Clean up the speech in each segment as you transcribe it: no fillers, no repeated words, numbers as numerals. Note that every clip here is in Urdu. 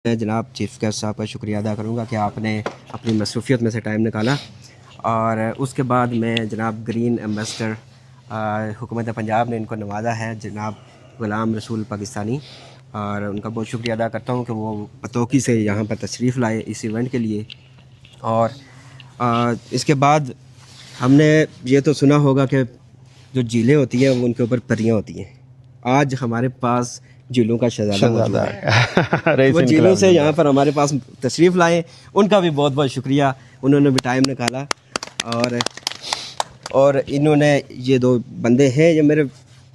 میں جناب چیف گیسٹ صاحب کا شکریہ ادا کروں گا کہ آپ نے اپنی مصروفیت میں سے ٹائم نکالا، اور اس کے بعد میں جناب گرین ایمبیسڈر حکومت پنجاب نے ان کو نوازا ہے جناب غلام رسول پاکستانی، اور ان کا بہت شکریہ ادا کرتا ہوں کہ وہ بتوقی سے یہاں پر تشریف لائے اس ایونٹ کے لیے۔ اور اس کے بعد ہم نے یہ تو سنا ہوگا کہ جو جھیلیں ہوتی ہیں وہ ان کے اوپر پریاں ہوتی ہیں۔ آج ہمارے پاس جھیلوں کا شہزادہ موجود ہے، وہ جھیلوں سے یہاں پر ہمارے پاس تشریف لائے، ان کا بھی بہت بہت شکریہ، انہوں نے بھی ٹائم نکالا۔ اور انہوں نے یہ دو بندے ہیں یہ میرے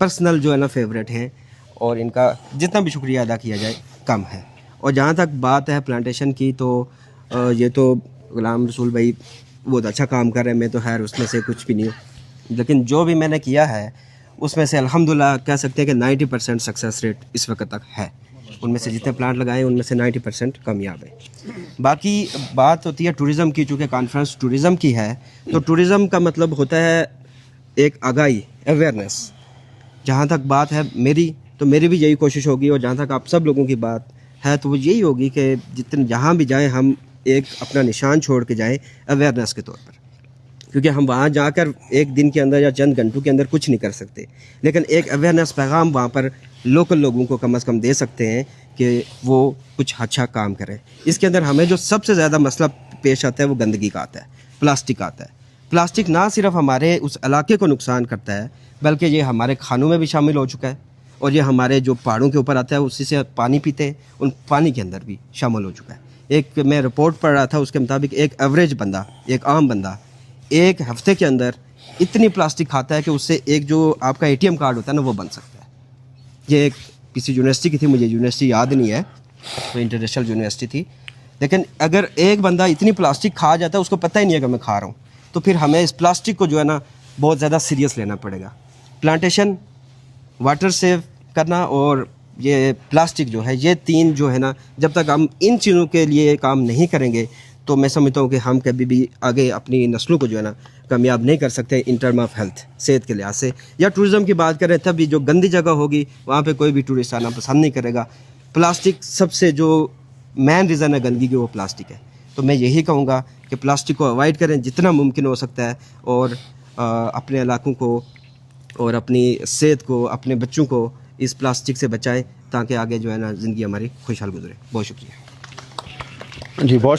پرسنل جو ہے نا فیوریٹ ہیں، اور ان کا جتنا بھی شکریہ ادا کیا جائے کم ہے۔ اور جہاں تک بات ہے پلانٹیشن کی، تو یہ تو غلام رسول بھائی بہت اچھا کام کر رہے ہیں، میں تو خیر اس میں سے کچھ بھی نہیں ہوں، لیکن جو بھی میں نے کیا ہے اس میں سے الحمدللہ کہہ سکتے ہیں کہ 90% سکسیس ریٹ اس وقت تک ہے۔ ان میں سے جتنے پلانٹ لگائے ہیں ان میں سے 90% کامیاب ہیں۔ باقی بات ہوتی ہے ٹورزم کی، چونکہ کانفرنس ٹورزم کی ہے، تو ٹورزم کا مطلب ہوتا ہے ایک آگاہی، اویئرنیس۔ جہاں تک بات ہے میری، تو میری بھی یہی کوشش ہوگی، اور جہاں تک آپ سب لوگوں کی بات ہے تو وہ یہی ہوگی کہ جہاں بھی جائیں ہم ایک اپنا نشان چھوڑ کے جائیں اویئرنیس کے طور پر، کیونکہ ہم وہاں جا کر ایک دن کے اندر یا چند گھنٹوں کے اندر کچھ نہیں کر سکتے، لیکن ایک اویئرنیس پیغام وہاں پر لوکل لوگوں کو کم از کم دے سکتے ہیں کہ وہ کچھ اچھا کام کریں۔ اس کے اندر ہمیں جو سب سے زیادہ مسئلہ پیش آتا ہے وہ گندگی کا آتا ہے، پلاسٹک آتا ہے۔ پلاسٹک نہ صرف ہمارے اس علاقے کو نقصان کرتا ہے بلکہ یہ ہمارے کھانوں میں بھی شامل ہو چکا ہے، اور یہ ہمارے جو پہاڑوں کے اوپر آتا ہے اسی سے پانی پیتے ہیں، ان پانی کے اندر بھی شامل ہو چکا ہے۔ ایک میں رپورٹ پڑھ رہا تھا، اس کے مطابق ایک ایوریج بندہ، ایک عام بندہ ایک ہفتے کے اندر اتنی پلاسٹک کھاتا ہے کہ اس سے ایک جو آپ کا ATM کارڈ ہوتا ہے نا وہ بن سکتا ہے۔ یہ ایک کسی یونیورسٹی کی تھی، مجھے یونیورسٹی یاد نہیں ہے، وہ انٹرنیشنل یونیورسٹی تھی، لیکن اگر ایک بندہ اتنی پلاسٹک کھا جاتا ہے اس کو پتہ ہی نہیں ہے کہ میں کھا رہا ہوں، تو پھر ہمیں اس پلاسٹک کو جو ہے نا بہت زیادہ سیریس لینا پڑے گا۔ پلانٹیشن، واٹر سیو کرنا اور یہ پلاسٹک جو ہے، یہ تین جو ہے نا جب تک ہم ان چیزوں کے لیے کام نہیں کریں گے تو میں سمجھتا ہوں کہ ہم کبھی بھی آگے اپنی نسلوں کو جو ہے نا کامیاب نہیں کر سکتے ان ٹرم آف ہیلتھ، صحت کے لحاظ سے۔ یا ٹورزم کی بات کریں تب بھی جو گندی جگہ ہوگی وہاں پہ کوئی بھی ٹورسٹ آنا پسند نہیں کرے گا۔ پلاسٹک سب سے جو مین ریزن ہے گندگی کی وہ پلاسٹک ہے، تو میں یہی کہوں گا کہ پلاسٹک کو اوائڈ کریں جتنا ممکن ہو سکتا ہے، اور اپنے علاقوں کو اور اپنی صحت کو، اپنے بچوں کو اس پلاسٹک سے بچائیں تاکہ آگے جو ہے نا زندگی ہماری خوشحال گزرے۔ بہت شکریہ جی، بہت